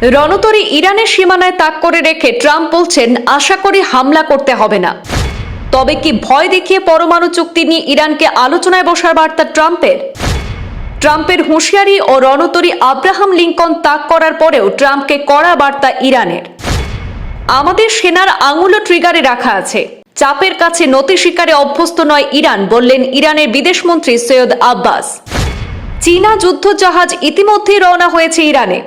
রণতরী ইরানের সীমানায় তাক করে রেখে ট্রাম্প বলছেন, আশা করি হামলা করতে হবে না। তবে কি ভয় দেখিয়ে পরমাণু চুক্তি নিয়ে ইরানকে আলোচনায় বসার বার্তা ট্রাম্পের হুঁশিয়ারি ও রণতরী আব্রাহাম লিঙ্কন তাক করার পরেও ট্রাম্পকে কড়া বার্তা ইরানের। আমাদের সেনার আঙুলও ট্রিগারে রাখা আছে, চাপের কাছে নতি স্বীকারে অভ্যস্ত নয় ইরান, বললেন ইরানের বিদেশমন্ত্রী সৈয়দ আব্বাস। চীনা যুদ্ধজাহাজ ইতিমধ্যেই রওনা হয়েছে ইরানে।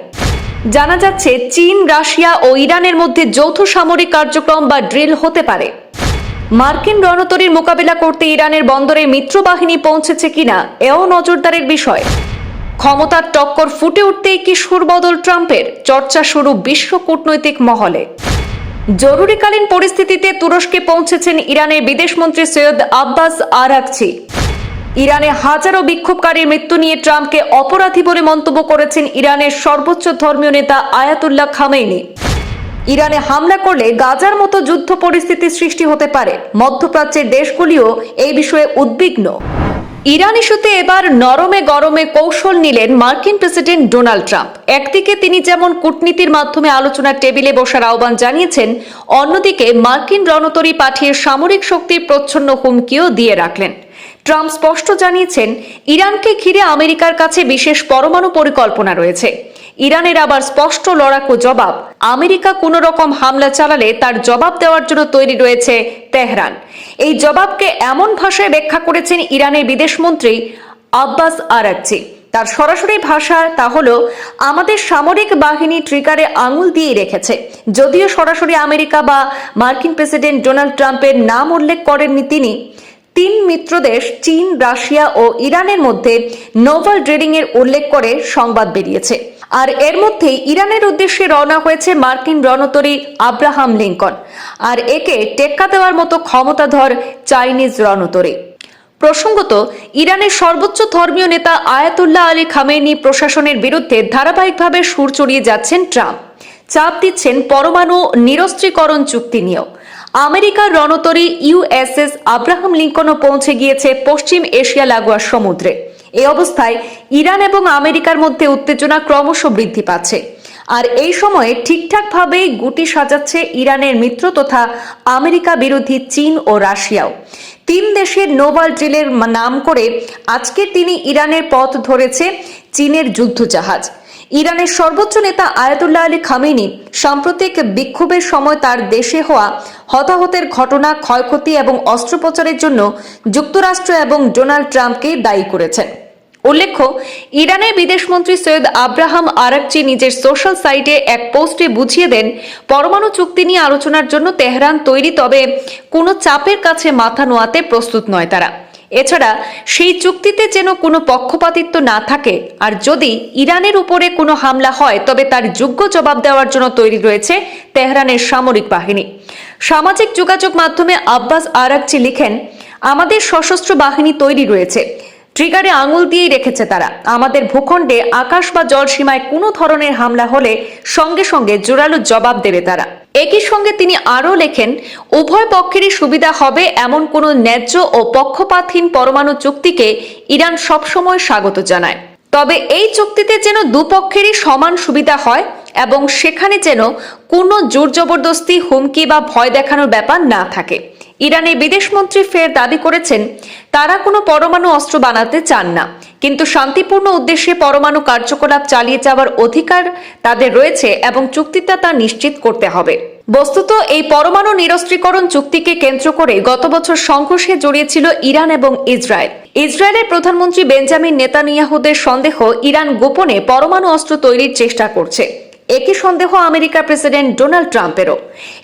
জানা যাচ্ছে চীন, রাশিয়া ও ইরানের মধ্যে যৌথ সামরিক কার্যক্রম বা ড্রিল হতে পারে। মার্কিন রণতরীর মোকাবিলা করতে ইরানের বন্দরে মিত্রবাহিনী পৌঁছেছে কিনা এও নজরদারের বিষয়। ক্ষমতার টক্কর ফুটে উঠতেই কি সুরবদল ট্রাম্পের, চর্চা শুরু বিশ্ব কূটনৈতিক মহলে। জরুরিকালীন পরিস্থিতিতে তুরস্কে পৌঁছেছেন ইরানের বিদেশমন্ত্রী সৈয়দ আব্বাস আরাকচি। ইরানে হাজারো বিক্ষোভকারীর মৃত্যু নিয়ে ট্রাম্পকে অপরাধী বলে মন্তব্য করেছেন ইরানের সর্বোচ্চ ধর্মীয় নেতা আয়াতুল্লাহ খামেনি। ইরানে হামলা করলে গাজার মতো যুদ্ধ পরিস্থিতি সৃষ্টি হতে পারে। মধ্যপ্রাচ্যের দেশগুলিও এই বিষয়ে উদ্বিগ্ন। ইরান ইস্যুতে এবার নরমে গরমে কৌশল নিলেন মার্কিন প্রেসিডেন্ট ডোনাল্ড ট্রাম্প। একদিকে তিনি যেমন কূটনীতির মাধ্যমে আলোচনার টেবিলে বসার আহ্বান জানিয়েছেন, অন্যদিকে মার্কিন রণতরী পাঠিয়ে সামরিক শক্তির প্রচ্ছন্ন হুমকিও দিয়ে রাখলেন। ট্রাম্প স্পষ্ট জানিয়েছেন, ইরানকে ঘিরে আমেরিকার কাছে বিশেষ পরমাণু পরিকল্পনা রয়েছে। ইরানের আবার স্পষ্ট লড়াকু জবাব, আমেরিকা কোনো রকম হামলা চালালে তার জবাব দেওয়ার জন্য তৈরি রয়েছে তেহরান। এই জবাবকে এমন ভাষায় ব্যাখ্যা করেছেন ইরানের বিদেশমন্ত্রী আব্বাস আরাকচি। তার সরাসরি ভাষা তা হলো, আমাদের সামরিক বাহিনী ট্রিগারে আঙুল দিয়ে রেখেছে। যদিও সরাসরি আমেরিকা বা মার্কিন প্রেসিডেন্ট ডোনাল্ড ট্রাম্পের নাম উল্লেখ করেননি তিনি। তিন মিত্রদেশ চীন, রাশিয়া ও ইরানের মধ্যে নোভাল ড্রিলিং এর উল্লেখ করে সংবাদ বেরিয়েছে। আর এর মধ্যেই ইরানের উদ্দেশ্যে রওনা হয়েছে মার্কিন রণতরী আব্রাহাম লিঙ্কন, আর একে টেক্কা দেওয়ার মতো ক্ষমতাধর চাইনিজ রণতরী। প্রসঙ্গত, ইরানের সর্বোচ্চ ধর্মীয় নেতা আয়াতুল্লাহ আলী খামেনি প্রশাসনের বিরুদ্ধে ধারাবাহিকভাবে সুর চড়িয়ে যাচ্ছেন ট্রাম্প। চাপ দিচ্ছেন পরমাণু নিরস্ত্রীকরণ চুক্তি নিয়েও। আমেরিকার রণতরী ইউএসএস আব্রাহাম লিঙ্কনও পৌঁছে গিয়েছে পশ্চিম এশিয়া লাগোয়া সমুদ্রে। এই অবস্থায় ইরান এবং আমেরিকার মধ্যে উত্তেজনা ক্রমশ বৃদ্ধি পাচ্ছে। আর এই সময়ে ঠিকঠাকভাবেই গুটি সাজাচ্ছে ইরানের মিত্র তথা আমেরিকা বিরোধী চীন ও রাশিয়াও। তিন দেশের নোভাল ড্রিলের নাম করে আজকে তিনি ইরানের পথ ধরেছে চীনের যুদ্ধজাহাজ। ইরানের সর্বোচ্চ নেতা আয়াতুল্লাহ আলী খামেনি সাম্প্রতিক বিক্ষোভের সময় তার দেশে হওয়া হতাহতের ঘটনা, ক্ষয়ক্ষতি এবং অস্ত্রোপচারের জন্য যুক্তরাষ্ট্র এবং ডোনাল্ড ট্রাম্পকে দায়ী করেছেন। উল্লেখ্য, ইরানের বিদেশমন্ত্রী সৈয়দ আব্রাহাম আরাকচি নিজের সোশ্যাল সাইটে এক পোস্টে বুঝিয়ে দেন, পরমাণু চুক্তি নিয়ে আলোচনার জন্য তেহরান তৈরি, তবে কোনো চাপের কাছে মাথা নোয়াতে প্রস্তুত নয় তারা। এছাড়া সেই চুক্তিতে যেন কোনো পক্ষপাতিত্ব না থাকে, আর যদি ইরানের উপরে কোনো হামলা হয় তবে তার যোগ্য জবাব দেওয়ার জন্য তৈরি রয়েছে তেহরানের সামরিক বাহিনী। সামাজিক যোগাযোগ মাধ্যমে আব্বাস আরাকচি লিখেন, আমাদের সশস্ত্র বাহিনী তৈরি রয়েছে, ট্রিগারে আঙুল দিয়েই রেখেছে তারা। আমাদের ভূখণ্ডে আকাশ বা জল সীমায় কোনো ধরনের হামলা হলে সঙ্গে সঙ্গে জোরালো জবাব দেবে তারা। একই সঙ্গে তিনি আরও লেখেন, উভয় পক্ষেরই সুবিধা হবে এমন কোনো ন্যায্য ও পক্ষপাতহীন পরমাণু চুক্তিকে ইরান সবসময় স্বাগত জানায়। তবে এই চুক্তিতে যেন দুপক্ষেরই সমান সুবিধা হয় এবং সেখানে যেন কোনো জোর জবরদস্তি, হুমকি বা ভয় দেখানোর ব্যাপার না থাকে। ইরানের বিদেশমন্ত্রী ফের দাবি করেছেন, তারা কোনো পরমাণু অস্ত্র বানাতে চান না, কিন্তু শান্তিপূর্ণ উদ্দেশ্যে পরমাণু কার্যকলাপ চালিয়ে যাওয়ার অধিকার তাদের রয়েছে এবং চুক্তিটা তা নিশ্চিত করতে হবে। বস্তুত এই পরমাণু নিরস্ত্রীকরণ চুক্তিকে কেন্দ্র করে গত বছর সংঘর্ষে জড়িয়েছিল ইরান এবং ইসরায়েল। ইসরায়েলের প্রধানমন্ত্রী বেঞ্জামিন নেতানিয়াহুদের সন্দেহ, ইরান গোপনে পরমাণু অস্ত্র তৈরির চেষ্টা করছে। একই সন্দেহ আমেরিকার প্রেসিডেন্ট ডোনাল্ড ট্রাম্পেরও।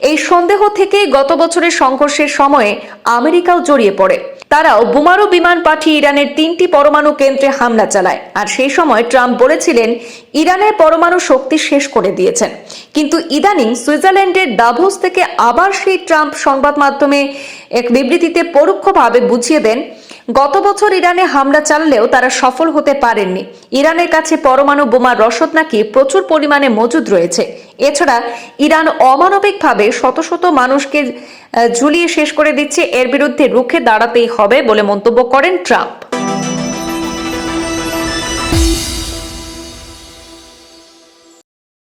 এই সন্দেহ থেকে গত বছরের সংঘর্ষের সময়ে আমেরিকাও জড়িয়ে পড়ে। তারাও বোমারু বিমান পাঠিয়ে ইরানের 3টি পরমাণু কেন্দ্রে হামলা চালায়। আর সেই সময় ট্রাম্প বলেছিলেন, ইরানের পরমাণু শক্তি শেষ করে দিয়েছেন। কিন্তু ইদানিং সুইজারল্যান্ডের দাভোস থেকে আবার সেই ট্রাম্প সংবাদ মাধ্যমে এক বিবৃতিতে পরোক্ষভাবে বুঝিয়ে দেন, গত বছর ইরানে হামলা চালালেও তারা সফল হতে পারেননি। ইরানের কাছে পরমাণু বোমার রসদ নাকি প্রচুর পরিমাণে মজুদ রয়েছে। এছাড়া ইরান অমানবিকভাবে শত শত মানুষকে ঝুলিয়ে শেষ করে দিচ্ছে, এর বিরুদ্ধে রুখে দাঁড়াতেই হবে বলে মন্তব্য করেন ট্রাম্প।